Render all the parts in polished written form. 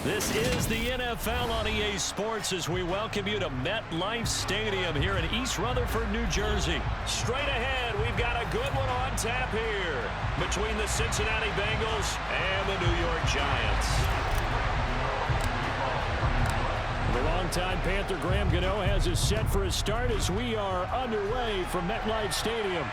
This is the NFL on EA Sports as we welcome you to MetLife Stadium here in East Rutherford, New Jersey. Straight ahead, we've got a good one on tap here between the Cincinnati Bengals and the New York Giants. The longtime Panther Graham Gano has us set for a start as we are underway from MetLife Stadium.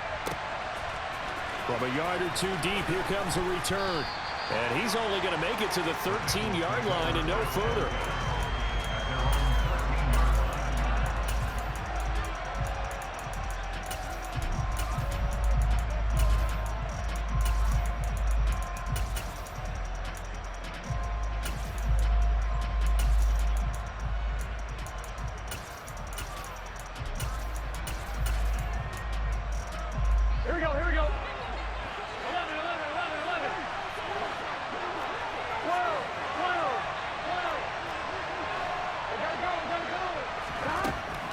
From a yard or two deep, here comes a return. And he's only going to make it to the 13-yard line and no further. Here we go, here we go.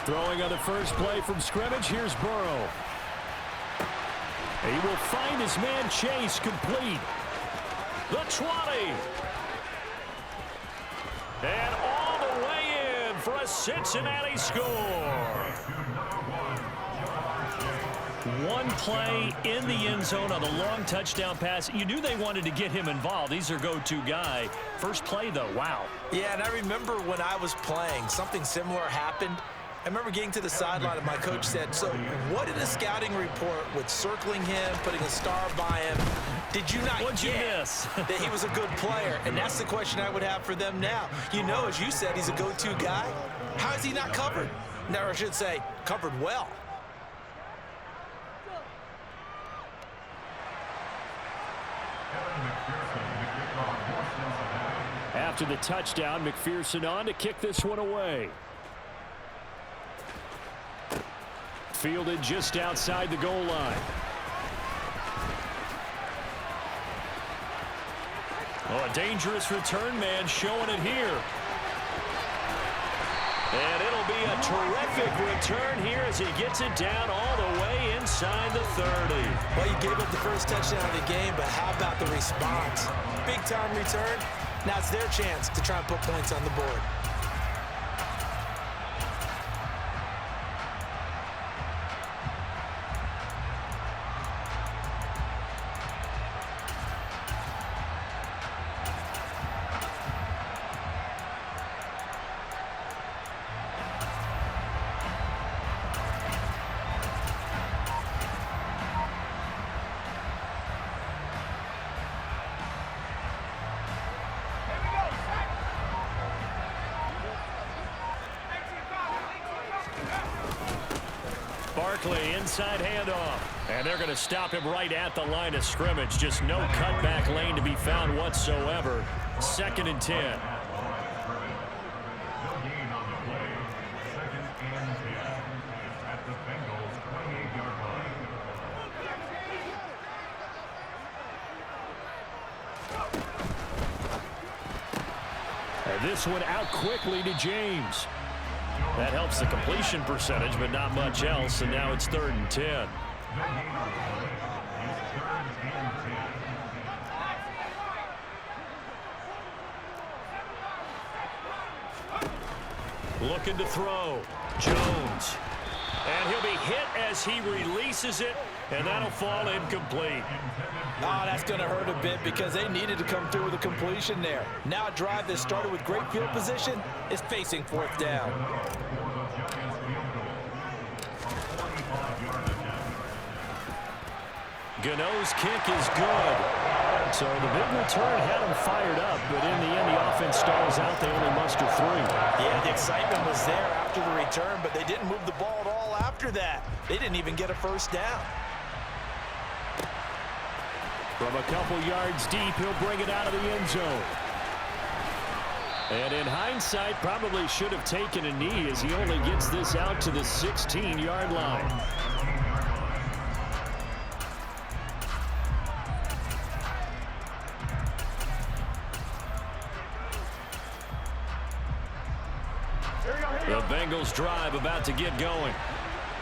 Throwing on the first play from scrimmage, here's Burrow. He will find his man Chase complete. The 20. And all the way in for a Cincinnati score. One play in the end zone on the long touchdown pass. You knew they wanted to get him involved. He's their go-to guy. First play, though, wow. Yeah, and I remember when I was playing, something similar happened. I remember getting to the sideline and my coach said, so what did a scouting report with circling him, putting a star by him, did you not What'd you get miss? that he was a good player? And that's the question I would have for them now. You know, as you said, he's a go-to guy. How is he not covered? Or I should say, covered well. After the touchdown, McPherson on to kick this one away. Fielded just outside the goal line. Oh, a dangerous return man showing it here. And it'll be a terrific return here as he gets it down all the way inside the 30. Well, you gave up the first touchdown of the game, but how about the response? Big-time return. Now it's their chance to try and put points on the board. Barkley, inside handoff. And they're going to stop him right at the line of scrimmage. Just no cutback lane to be found whatsoever. 2nd and 10. And this one out quickly to James. That helps the completion percentage, but not much else. And now it's 3rd and 10. Looking to throw. Jones. And he'll be hit as he releases it, and that'll fall incomplete. Oh, that's going to hurt a bit because they needed to come through with a completion there. Now a drive that started with great field position is facing 4th down. Gano's kick is good. So the big return had him fired up, but in the end, the offense stalls out. They only muster 3. Yeah, the excitement was there after the return, but they didn't move the ball at all after that. They didn't even get a first down. From a couple yards deep, he'll bring it out of the end zone. And in hindsight, probably should have taken a knee as he only gets this out to the 16-yard line. The Bengals drive about to get going.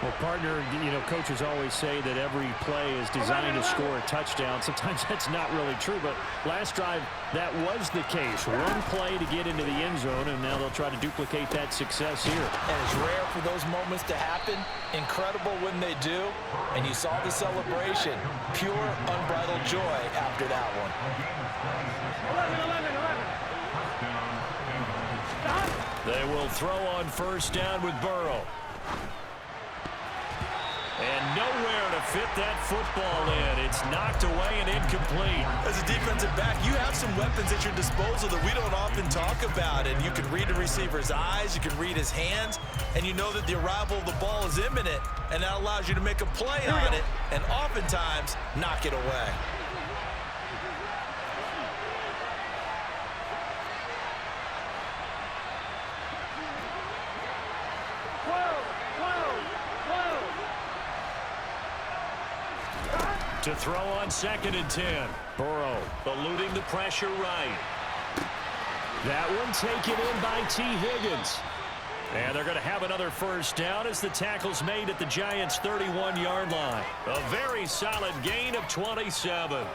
Well, partner, coaches always say that every play is designed to score a touchdown. Sometimes that's not really true, but last drive, that was the case. One play to get into the end zone, and now they'll try to duplicate that success here. And it's rare for those moments to happen. Incredible when they do. And you saw the celebration. Pure, unbridled joy after that one. 11. They will throw on first down with Burrow. And nowhere to fit that football in. It's knocked away and incomplete. As a defensive back, you have some weapons at your disposal that we don't often talk about. And you can read the receiver's eyes, you can read his hands, and you know that the arrival of the ball is imminent, and that allows you to make a play on it and oftentimes knock it away. To throw on 2nd and 10. Burrow eluding the pressure right. That one taken in by T. Higgins. And they're going to have another first down as the tackle's made at the Giants' 31-yard line. A very solid gain of 27.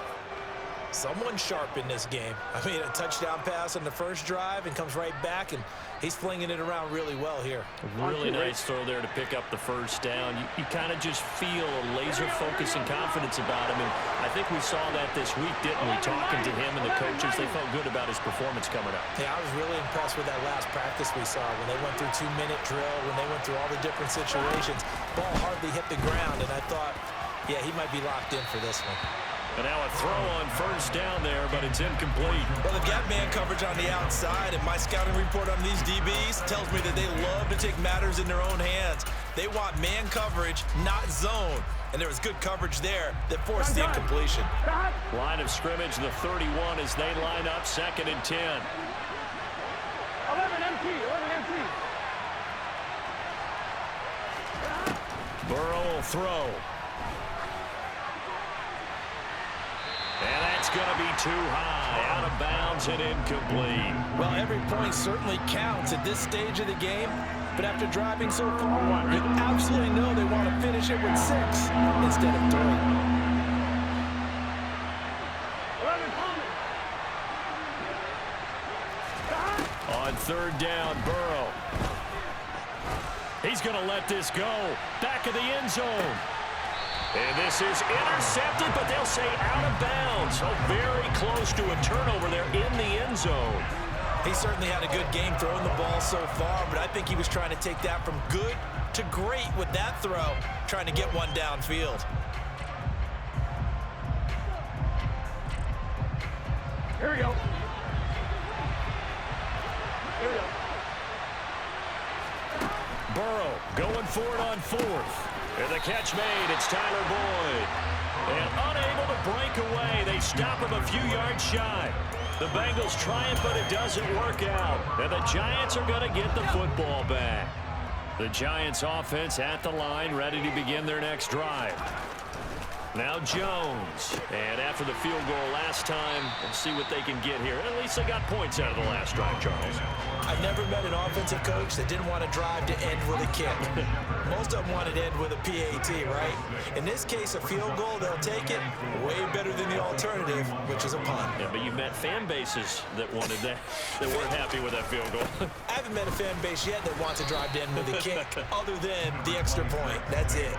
Someone sharp in this game. I mean, a touchdown pass on the first drive and comes right back, and he's flinging it around really well here. A really nice throw there to pick up the first down. You kind of just feel a laser focus and confidence about him, and I think we saw that this week, didn't we? Talking to him and the coaches, they felt good about his performance coming up. Yeah, I was really impressed with that last practice we saw when they went through 2-minute drill, when they went through all the different situations. Ball hardly hit the ground, and I thought, yeah, he might be locked in for this one. And now a throw on first down there, but it's incomplete. Well, they've got man coverage on the outside, and my scouting report on these DBs tells me that they love to take matters in their own hands. They want man coverage, not zone. And there was good coverage there that forced the incompletion. Line of scrimmage, the 31 as they line up, 2nd and 10. 11 empty. Burrow will throw. And that's going to be too high, out of bounds and incomplete. Well, every point certainly counts at this stage of the game, but after driving so far, you absolutely know they want to finish it with 6 instead of 3. On 3rd down, Burrow. He's going to let this go. Back of the end zone. And this is intercepted, but they'll say out of bounds. So very close to a turnover there in the end zone. He certainly had a good game throwing the ball so far, but I think he was trying to take that from good to great with that throw, trying to get one downfield. Here we go. Burrow going for it on 4th. And the catch made, it's Tyler Boyd. And unable to break away, they stop him a few yards shy. The Bengals trying, but it doesn't work out. And the Giants are going to get the football back. The Giants offense at the line, ready to begin their next drive. Now Jones. And after the field goal last time, we'll see what they can get here. At least they got points out of the last drive, Charles. I've never met an offensive coach that didn't want to drive to end with a kick. Most of them want to end with a PAT, right? In this case, a field goal, they'll take it way better than the alternative, which is a punt. Yeah, but you've met fan bases that wanted that, that weren't happy with that field goal. I haven't met a fan base yet that wants to drive to end with a kick, other than the extra point. That's it.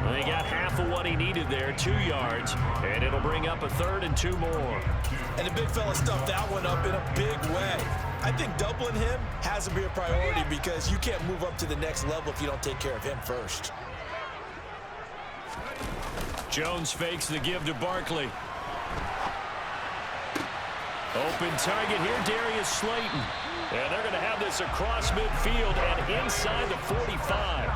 Well, he got half of what he needed there, 2 yards, and it'll bring up a 3rd and 2 more. And the big fella stuffed that one up in a big way. I think doubling him has to be a priority because you can't move up to the next level if you don't take care of him first. Jones fakes the give to Barkley. Open target here, Darius Slayton. And they're going to have this across midfield and inside the 45.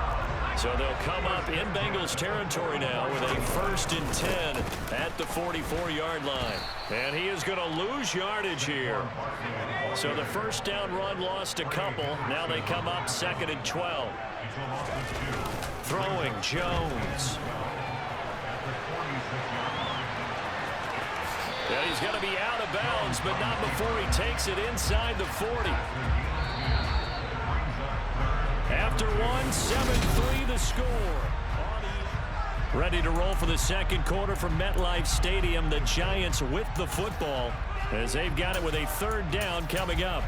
So they'll come up in Bengals territory now with a 1st and 10 at the 44-yard line. And he is going to lose yardage here. So the first down run lost a couple. Now they come up 2nd and 12. Throwing Jones. And he's going to be out of bounds, but not before he takes it inside the 40. after one. 7-3 the score. Ready to roll for the second quarter from MetLife Stadium. The Giants with the football as they've got it with a third down coming up.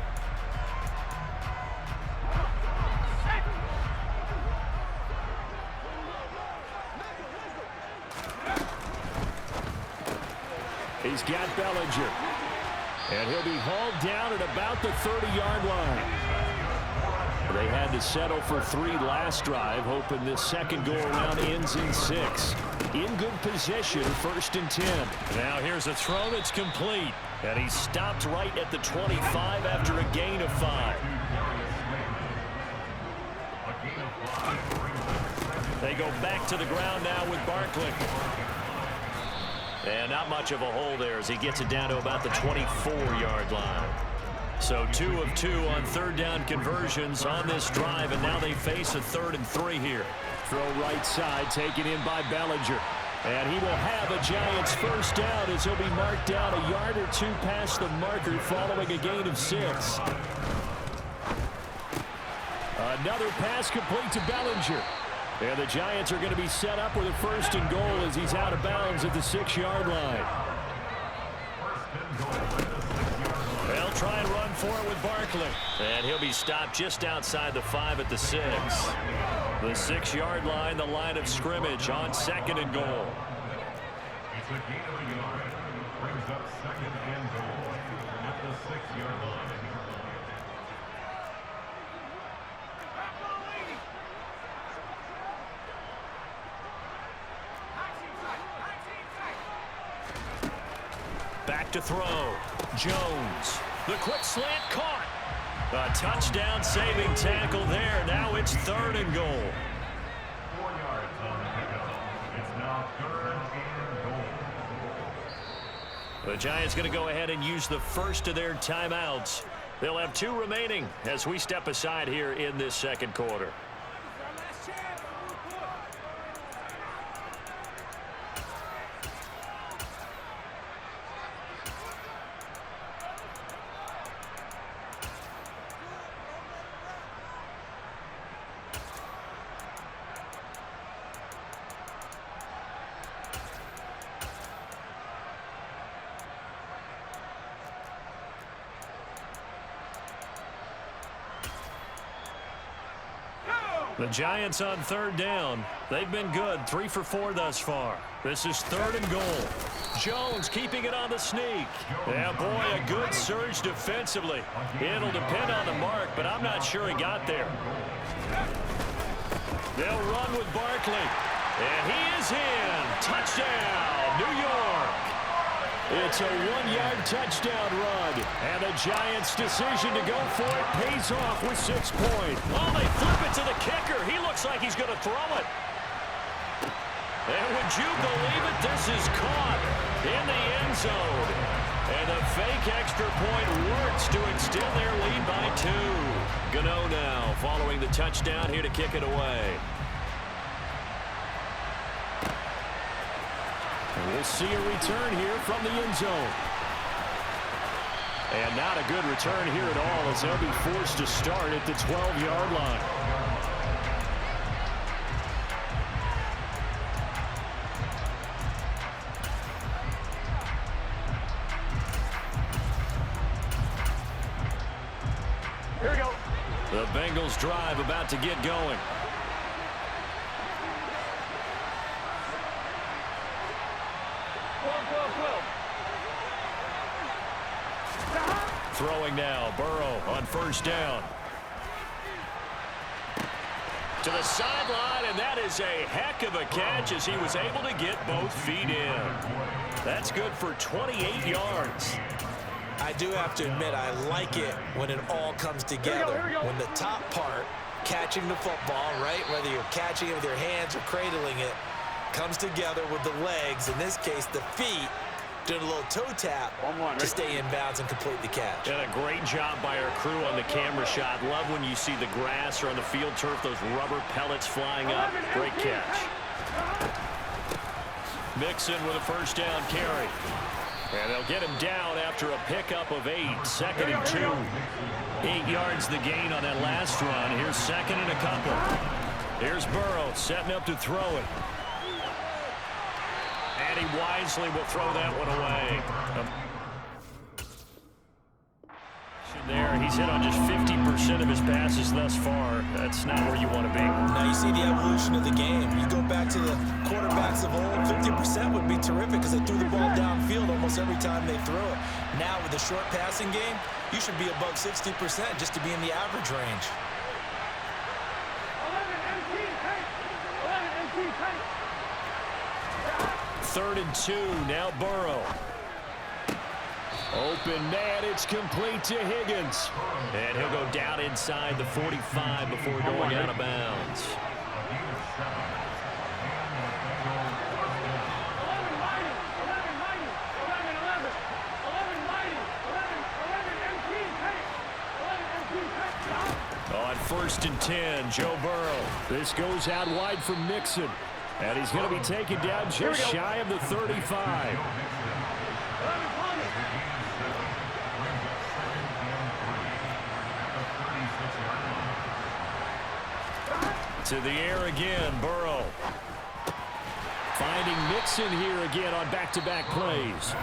He's got Bellinger. And he'll be hauled down at about the 30-yard line. They had to settle for 3 last drive, hoping this second go-around ends in 6. In good position, 1st and 10. Now here's a throw that's complete. And he stopped right at the 25 after a gain of 5. They go back to the ground now with Barkley. And not much of a hole there as he gets it down to about the 24-yard line. So 2 of 2 on third down conversions on this drive, and now they face a 3rd and 3 here. Throw right side, taken in by Bellinger. And he will have a Giants first down as he'll be marked down a yard or 2 past the marker following a gain of 6. Another pass complete to Bellinger. And the Giants are going to be set up with a 1st and goal as he's out of bounds at the 6-yard line. They'll try and run for it with Barkley. And he'll be stopped just outside the 5 at the 6. The 6-yard line, the line of scrimmage on 2nd and goal. It's a gain of a yard. Brings up 2nd and goal at the 6-yard line. Back to throw. Jones. The quick slant caught. A touchdown saving tackle there. Now it's 3rd and goal. 4 yards on the pickup. It's now 3rd and goal. The Giants going to go ahead and use the first of their timeouts. They'll have 2 remaining as we step aside here in this second quarter. The Giants on 3rd down. They've been good, 3 for 4 thus far. This is 3rd and goal. Jones keeping it on the sneak. Yeah, boy, a good surge defensively. It'll depend on the mark, but I'm not sure he got there. They'll run with Barkley. And he is in. Touchdown, New York. It's a 1-yard touchdown run. And the Giants' decision to go for it pays off with 6 points. Oh, they flip it to the kicker. He looks like he's going to throw it. And would you believe it? This is caught in the end zone. And the fake extra point works to extend their lead by 2. Gano now following the touchdown here to kick it away. We'll see a return here from the end zone. And not a good return here at all as they'll be forced to start at the 12-yard line. Here we go. The Bengals drive about to get going. Throwing now, Burrow on 1st down. To the sideline, and that is a heck of a catch as he was able to get both feet in. That's good for 28 yards. I do have to admit, I like it when it all comes together. When the top part, catching the football, right, whether you're catching it with your hands or cradling it, comes together with the legs, in this case the feet, doing a little toe tap to stay in bounds and complete the catch. And a great job by our crew on the camera shot. Love when you see the grass or on the field turf, those rubber pellets flying up. Great catch. Mixon with a 1st down carry. And they'll get him down after a pickup of 8. 2nd and 2. 8 yards the gain on that last run. Here's 2nd and a couple. Here's Burrow setting up to throw it. And he wisely will throw that one away. There, he's hit on just 50% of his passes thus far. That's not where you want to be. Now you see the evolution of the game. You go back to the quarterbacks of old, 50% would be terrific because they threw the ball downfield almost every time they threw it. Now with the short passing game, you should be above 60% just to be in the average range. 3rd and 2, now Burrow. Open man, it's complete to Higgins. And he'll go down inside the 45 before going out of bounds. On 1st and 10, Joe Burrow. This goes out wide from Mixon. And he's going to be taken down just shy of the 35. To the air again, Burrow. Finding Mixon here again on back-to-back plays.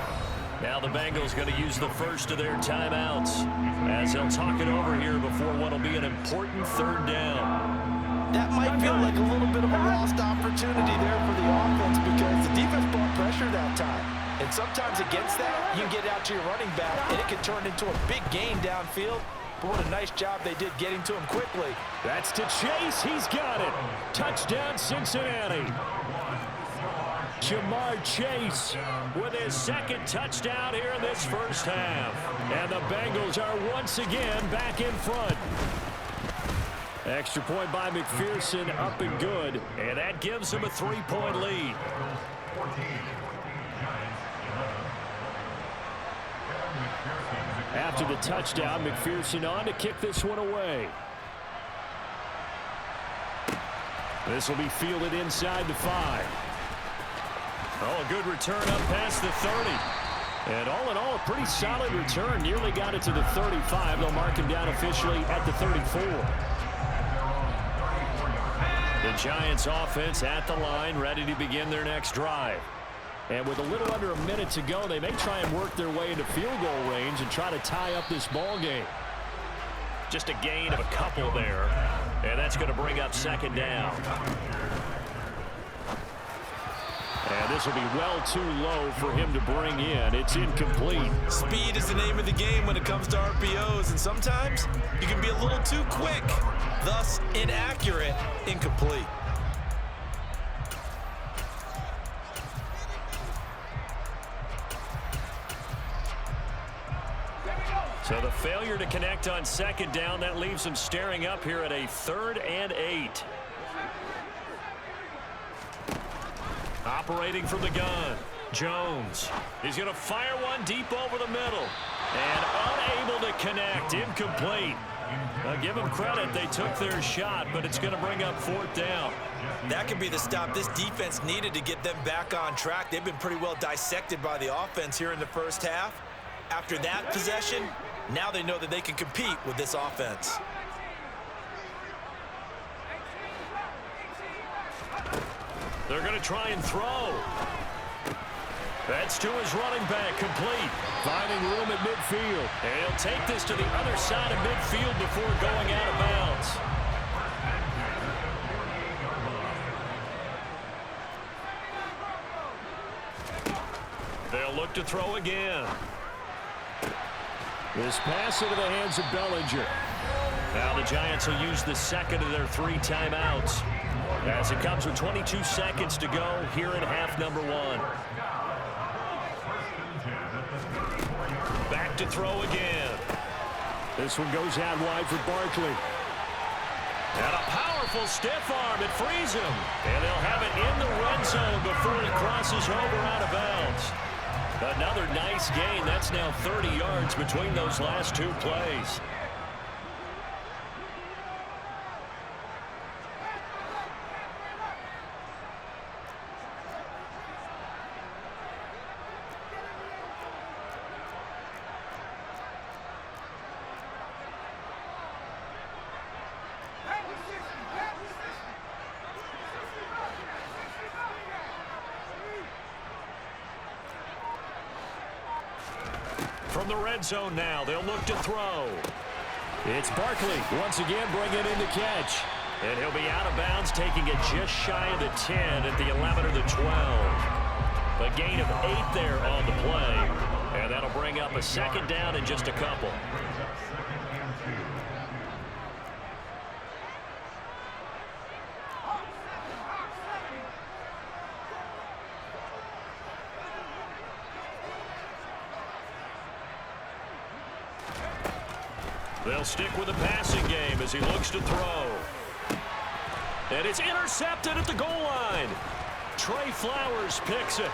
Now the Bengals going to use the first of their timeouts as they'll talk it over here before what will be an important 3rd down. That might feel like a little bit of a lost opportunity there for the offense because the defense brought pressure that time. And sometimes against that, you can get out to your running back, and it can turn into a big gain downfield. But what a nice job they did getting to him quickly. That's to Chase. He's got it. Touchdown, Cincinnati. Jamar Chase with his 2nd touchdown here in this first half. And the Bengals are once again back in front. Extra point by McPherson, up and good. And that gives him a 3-point lead. After the touchdown, McPherson on to kick this one away. This will be fielded inside the 5. Oh, a good return up past the 30. And all in all, a pretty solid return. Nearly got it to the 35. They'll mark him down officially at the 34. The Giants offense at the line, ready to begin their next drive. And with a little under a minute to go, they may try and work their way into field goal range and try to tie up this ball game. Just a gain of a couple there. And that's going to bring up 2nd down. And this will be well too low for him to bring in. It's incomplete. Speed is the name of the game when it comes to RPOs, and sometimes you can be a little too quick, thus inaccurate, incomplete. So the failure to connect on 2nd down, that leaves him staring up here at a 3rd and 8. Operating from the gun, Jones. He's going to fire one deep over the middle. And unable to connect, incomplete. Now give them credit, they took their shot, but it's going to bring up 4th down. That could be the stop this defense needed to get them back on track. They've been pretty well dissected by the offense here in the first half. After that possession, now they know that they can compete with this offense. They're going to try and throw. That's to his running back, complete. Finding room at midfield. And he'll take this to the other side of midfield before going out of bounds. They'll look to throw again. This pass into the hands of Bellinger. Now the Giants will use the 2nd of their 3 timeouts as it comes with 22 seconds to go here in half number 1. Back to throw again. This one goes out wide for Barkley. And a powerful stiff arm. It frees him. And they'll have it in the red zone before he crosses over out of bounds. Another nice gain. That's now 30 yards between those last 2 plays. from the red zone now. They'll look to throw. It's Barkley once again bringing in the catch. And he'll be out of bounds, taking it just shy of the 10 at the 11 or the 12. A gain of 8 there on the play. And that'll bring up a second down in just a couple. They'll stick with the passing game as he looks to throw. And it's intercepted at the goal line. Trey Flowers picks it.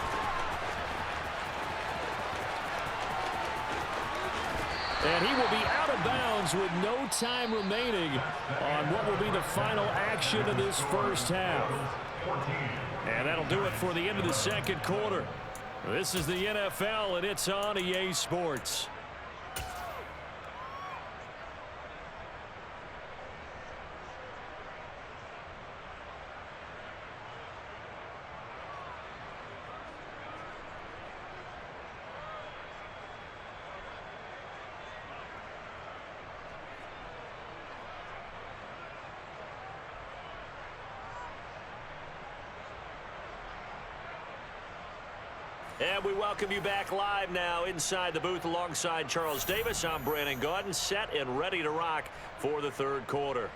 And he will be out of bounds with no time remaining on what will be the final action of this first half. And that'll do it for the end of the second quarter. This is the NFL, and it's on EA Sports. And we welcome you back live now inside the booth alongside Charles Davis. I'm Brandon Gaudin, set and ready to rock for the third quarter.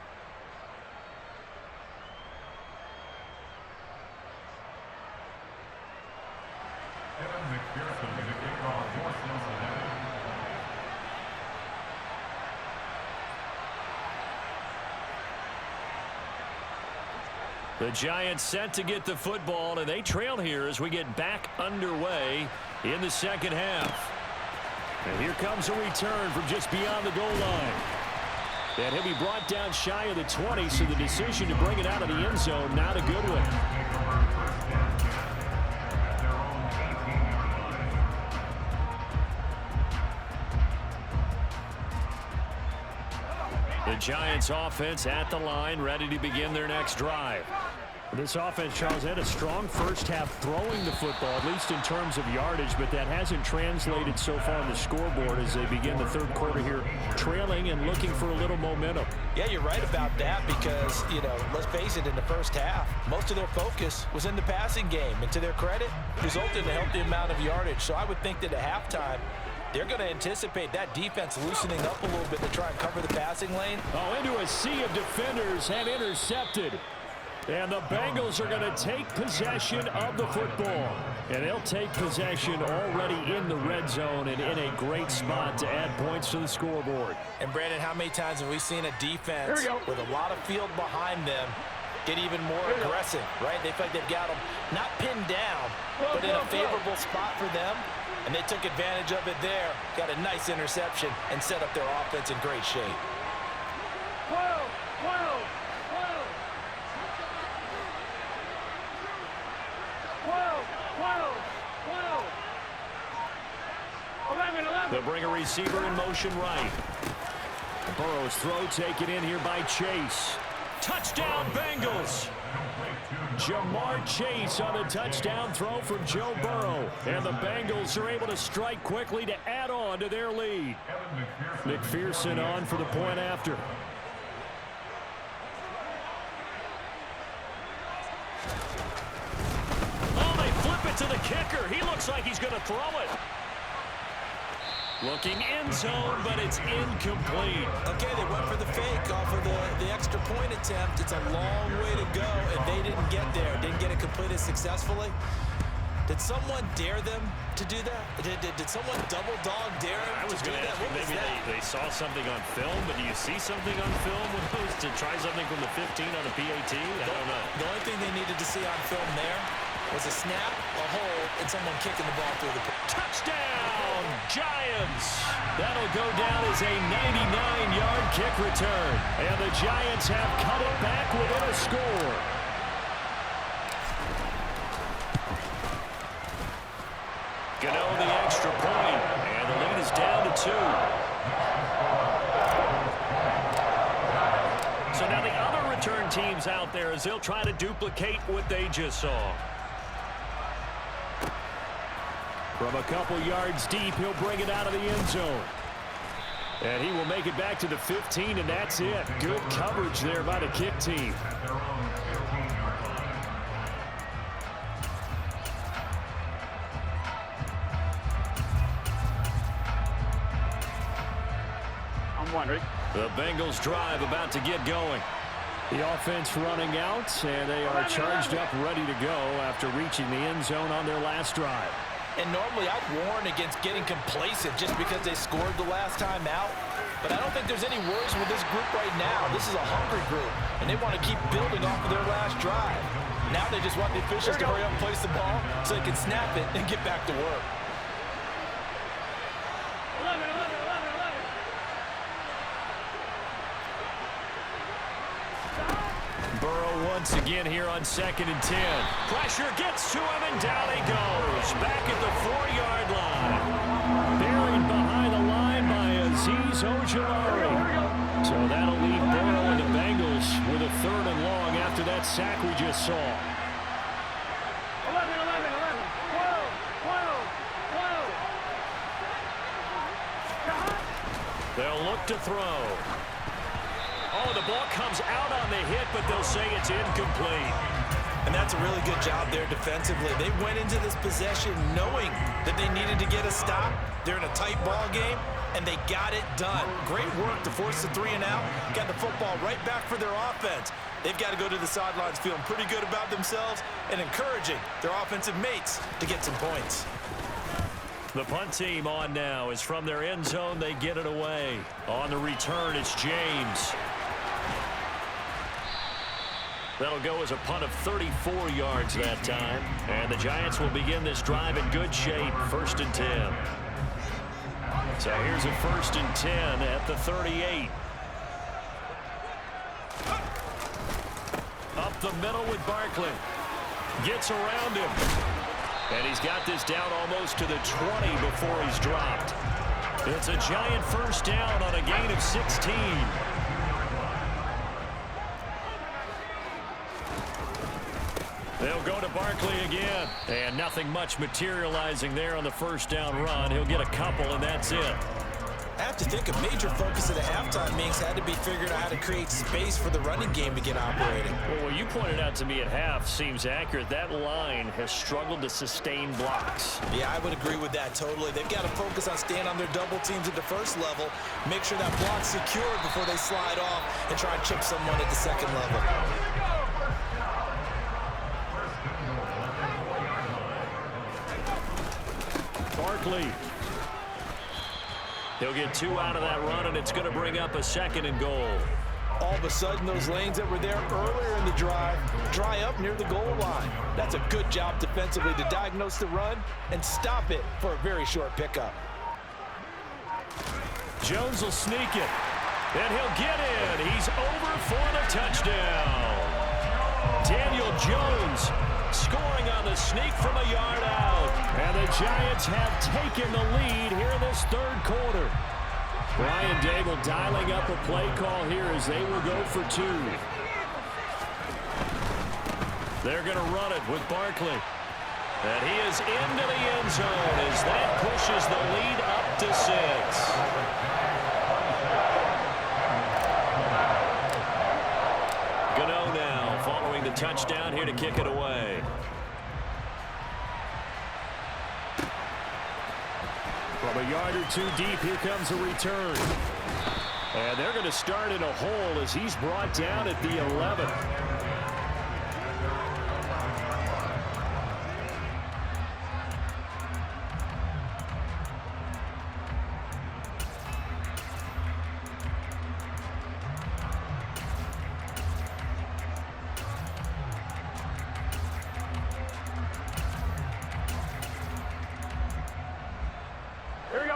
The Giants set to get the football, and they trail here as we get back underway in the second half. And here comes a return from just beyond the goal line. And he'll be brought down shy of the 20, so the decision to bring it out of the end zone, not a good one. The Giants offense at the line, ready to begin their next drive. This offense, Charles, had a strong first half throwing the football, at least in terms of yardage, but that hasn't translated so far on the scoreboard as they begin the third quarter here, trailing and looking for a little momentum. Yeah, you're right about that because, you know, let's face it, in the first half, most of their focus was in the passing game. And to their credit, resulted in a healthy amount of yardage. So I would think that at halftime, they're going to anticipate that defense loosening up a little bit to try and cover the passing lane. Oh, into a sea of defenders and intercepted. And the Bengals are going to take possession of the football. And they'll take possession already in the red zone and in a great spot to add points to the scoreboard. And, Brandon, how many times have we seen a defense with a lot of field behind them get even more aggressive, right? They feel like they've got them not pinned down, but in a favorable spot for them. And they took advantage of it there, got a nice interception, and set up their offense in great shape. They'll bring a receiver in motion right. Burrow's throw taken in here by Chase. Touchdown, Bengals! Jamar Chase on a touchdown throw from Joe Burrow. And the Bengals are able to strike quickly to add on to their lead. McPherson on for the point after. Oh, they flip it to the kicker. He looks like he's going to throw it. Looking in zone, but it's incomplete. Okay, they went for the fake off of the extra point attempt. It's a long way to go, and they didn't get there. Didn't get it completed successfully. Did someone dare them to do that? Did someone double dog dare them I was to do going to that? ask you, maybe they saw something on film, but do you see something on film when those to try something from the 15 on a PAT? I don't know. The only thing they needed to see on film there was a snap, a hold, and someone kicking the ball through the touchdown, Giants! That'll go down as a 99-yard kick return. And the Giants have cut it back within a score. Gano the extra point, and the lead is down to 2. So now the other return teams out there as they'll try to duplicate what they just saw. From a couple yards deep, he'll bring it out of the end zone. And he will make it back to the 15, and that's it. Good coverage there by the kick team. I'm wondering. The Bengals drive about to get going. The offense running out, and they are charged up, ready to go after reaching the end zone on their last drive. And normally I'd warn against getting complacent just because they scored the last time out. But I don't think there's any worries with this group right now. This is a hungry group, and they want to keep building off of their last drive. Now they just want the officials to hurry up and place the ball so they can snap it and get back to work. Burrow once again here on 2nd and 10. Pressure gets to him, and down he goes. Back at the 4-yard line. Buried behind the line by Azeez Ojulari. So that'll leave Burrow and the Bengals with a 3rd and long after that sack we just saw. 11, 12. They'll look to throw. Oh, the ball comes out on the hit, but they'll say it's incomplete. And that's a really good job there defensively. They went into this possession knowing that they needed to get a stop. They're in a tight ball game, and they got it done. Great work to force the 3 and out. Got the football right back for their offense. They've got to go to the sidelines feeling pretty good about themselves and encouraging their offensive mates to get some points. The punt team on now is from their end zone. They get it away. On the return, it's James. That'll go as a punt of 34 yards that time. And the Giants will begin this drive in good shape. 1st and 10. So here's a 1st and 10 at the 38. Up the middle with Barkley. Gets around him. And he's got this down almost to the 20 before he's dropped. It's a Giant 1st down on a gain of 16. They'll go to Barkley again. And nothing much materializing there on the 1st down run. He'll get a couple, and that's it. I have to think a major focus of the halftime meetings had to be figuring out how to create space for the running game to get operating. Well, what you pointed out to me at half seems accurate. That line has struggled to sustain blocks. Yeah, I would agree with that totally. They've got to focus on staying on their double teams at the 1st level, make sure that block's secured before they slide off and try and chip someone at the 2nd level. Barkley. He'll get 2 out of that run, and it's going to bring up a 2nd and goal. All of a sudden, those lanes that were there earlier in the drive dry up near the goal line. That's a good job defensively to diagnose the run and stop it for a very short pickup. Jones will sneak it, and he'll get in. He's over for the touchdown. Daniel Jones scoring on the sneak from a yard out. And the Giants have taken the lead here in this 3rd quarter. Brian Daigle dialing up a play call here as they will go for 2. They're going to run it with Barkley. And he is into the end zone as that pushes the lead up to 6. Gano now following the touchdown here to kick it away. From a yard or 2 deep, here comes a return. And they're going to start in a hole as he's brought down at the 11.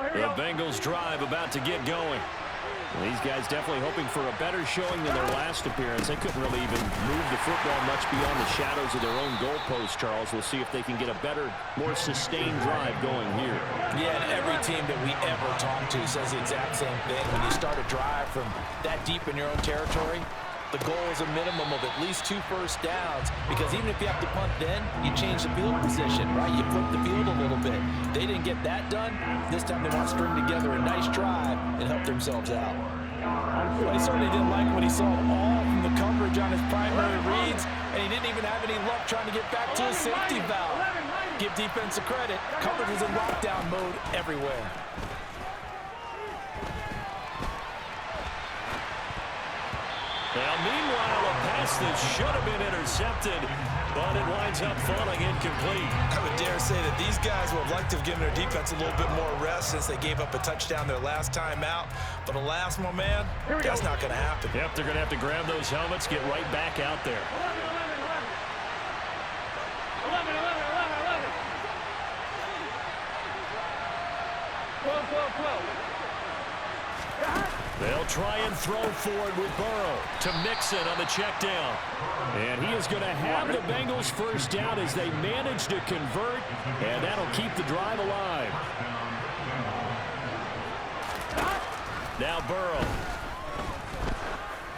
The Bengals drive about to get going. Well, these guys definitely hoping for a better showing than their last appearance. They couldn't really even move the football much beyond the shadows of their own goalpost, Charles. We'll see if they can get a better, more sustained drive going here. Yeah, and every team that we ever talk to says the exact same thing. When you start a drive from that deep in your own territory, The goal is a minimum of at least 2 first downs, because even if you have to punt then, you change the field position, right? You flip the field a little bit. They didn't get that done. This time they want to string together a nice drive and help themselves out. Well, he certainly didn't like what he saw all from the coverage on his primary reads, and he didn't even have any luck trying to get back to his safety valve. Give defense a credit. Coverage was in lockdown mode everywhere. Now, meanwhile, a pass that should have been intercepted, but it winds up falling incomplete. I would dare say that these guys would have liked to have given their defense a little bit more rest since they gave up a touchdown their last time out. But alas, my man, that's not going to happen. Yep, they're going to have to grab those helmets, get right back out there. 12. They'll try and throw forward with Burrow to Mixon on the check down. And he is going to have the Bengals first down as they manage to convert, and that'll keep the drive alive. Now Burrow.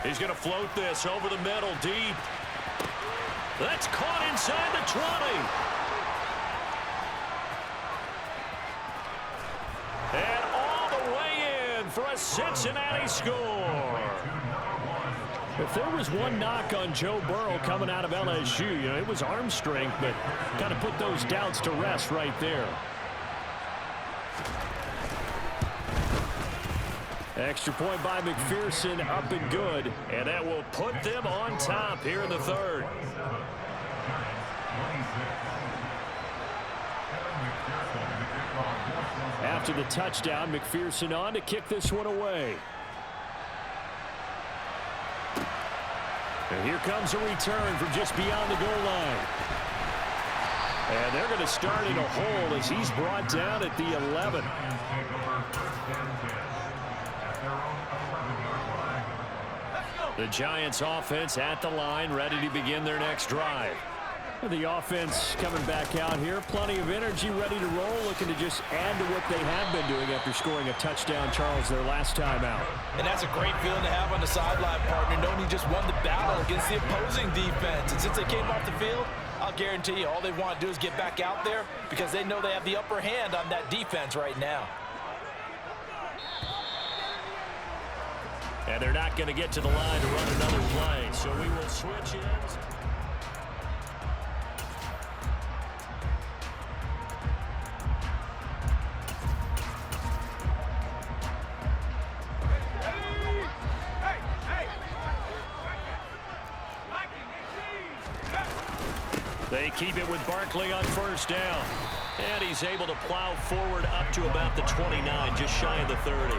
He's going to float this over the middle, deep. That's caught inside the 20. And all the way in for a Cincinnati score. If there was one knock on Joe Burrow coming out of LSU, it was arm strength, but kind of put those doubts to rest right there. Extra point by McPherson, up and good, and that will put them on top here in the third. After the touchdown, McPherson on to kick this one away. And here comes a return from just beyond the goal line. And they're going to start in a hole as he's brought down at the 11. The Giants offense at the line, ready to begin their next drive. The offense coming back out here, plenty of energy, ready to roll, looking to just add to what they have been doing after scoring a touchdown, Charles, their last time out. And that's a great feeling to have on the sideline, partner, knowing you just won the battle against the opposing defense. And since they came off the field, I'll guarantee you all they want to do is get back out there because they know they have the upper hand on that defense right now. And they're not going to get to the line to run another play, so we will switch ends. They keep it with Barkley on first down. And he's able to plow forward up to about the 29, just shy of the 30.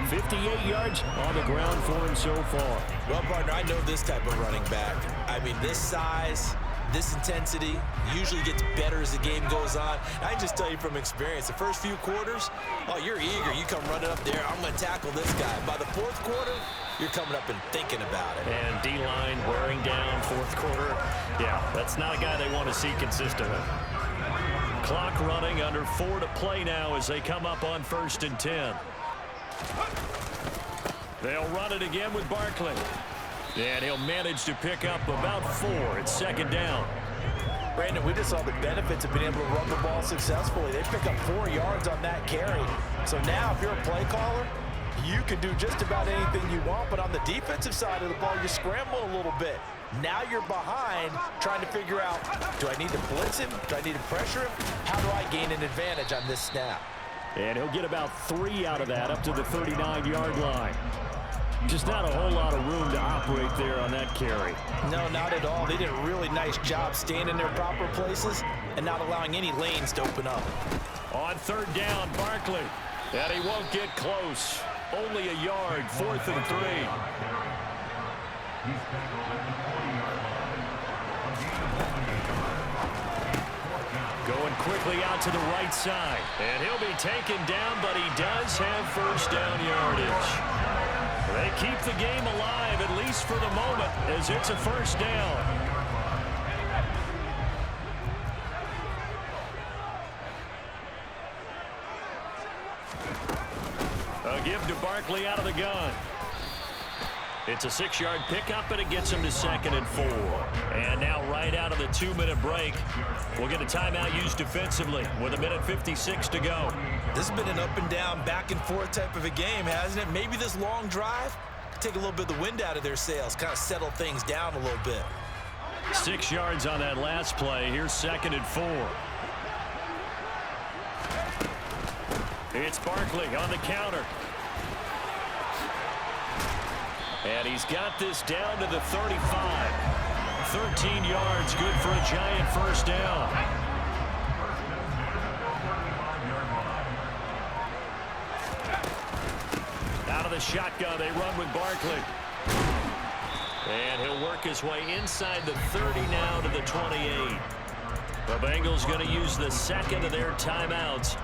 58 yards on the ground for him so far. Well, partner, I know this type of running back. I mean, this size, this intensity usually gets better as the game goes on. I can just tell you from experience, the first few quarters, oh, you're eager. You come running up there, I'm going to tackle this guy. By the fourth quarter, you're coming up and thinking about it. And D-line wearing down fourth quarter. Yeah, that's not a guy they want to see consistently. Clock running, under 4 to play now as they come up on 1st and 10. They'll run it again with Barkley. And he'll manage to pick up about 4 at 2nd down. Brandon, we just saw the benefits of being able to run the ball successfully. They pick up 4 yards on that carry. So now if you're a play caller, you can do just about anything you want, but on the defensive side of the ball, you scramble a little bit. Now you're behind trying to figure out, do I need to blitz him? Do I need to pressure him? How do I gain an advantage on this snap? And he'll get about 3 out of that up to the 39-yard line. Just not a whole lot of room to operate there on that carry. No, not at all. They did a really nice job staying in their proper places and not allowing any lanes to open up. On 3rd down, Barkley. And he won't get close. Only a yard, 4th and 3. Going quickly out to the right side. And he'll be taken down, but he does have first down yardage. They keep the game alive, at least for the moment, as it's a first down. A give to Barkley out of the gun. It's a 6-yard pickup, and it gets him to 2nd and 4. And now right out of the 2-minute break, we'll get a timeout used defensively with 1:56 to go. This has been an up and down, back and forth type of a game, hasn't it? Maybe this long drive could take a little bit of the wind out of their sails, kind of settle things down a little bit. 6 yards on that last play. Here's 2nd and 4. It's Barkley on the counter. And he's got this down to the 35. 13 yards, good for a giant first down. Out of the shotgun, they run with Barkley. And he'll work his way inside the 30 now to the 28. The Bengals going to use the second of their timeouts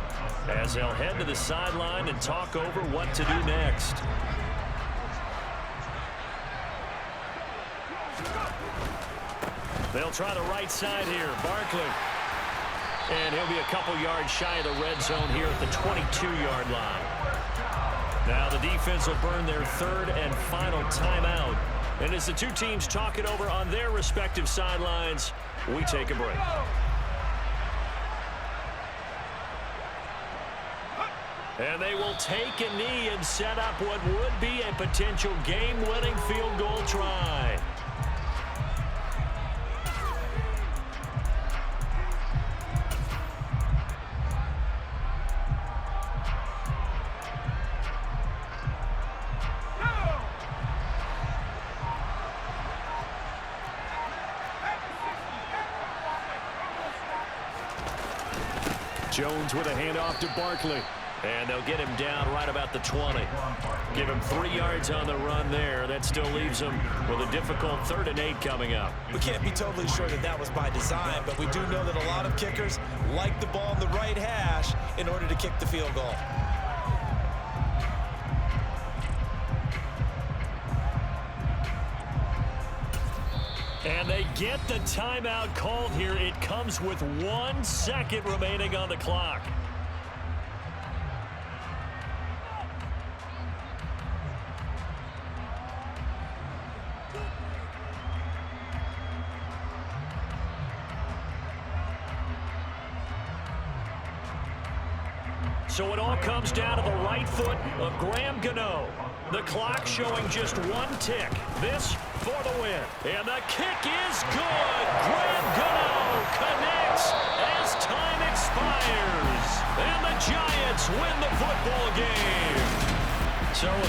as they'll head to the sideline and talk over what to do next. They'll try the right side here. Barkley. And he'll be a couple yards shy of the red zone here at the 22-yard line. Now the defense will burn their third and final timeout. And as the two teams talk it over on their respective sidelines, we take a break. And they will take a knee and set up what would be a potential game-winning field goal try. Jones with a handoff to Barkley. And they'll get him down right about the 20. Give him 3 yards on the run there. That still leaves him with a difficult 3rd and 8 coming up. We can't be totally sure that that was by design, but we do know that a lot of kickers like the ball in the right hash in order to kick the field goal. And they get the timeout called here. It comes with 1 second remaining on the clock. So it all comes down to the right foot of Graham Gano. The clock showing just 1 tick. This for the win. And the kick is good. Graham Gano connects as time expires. And the Giants win the football game. So a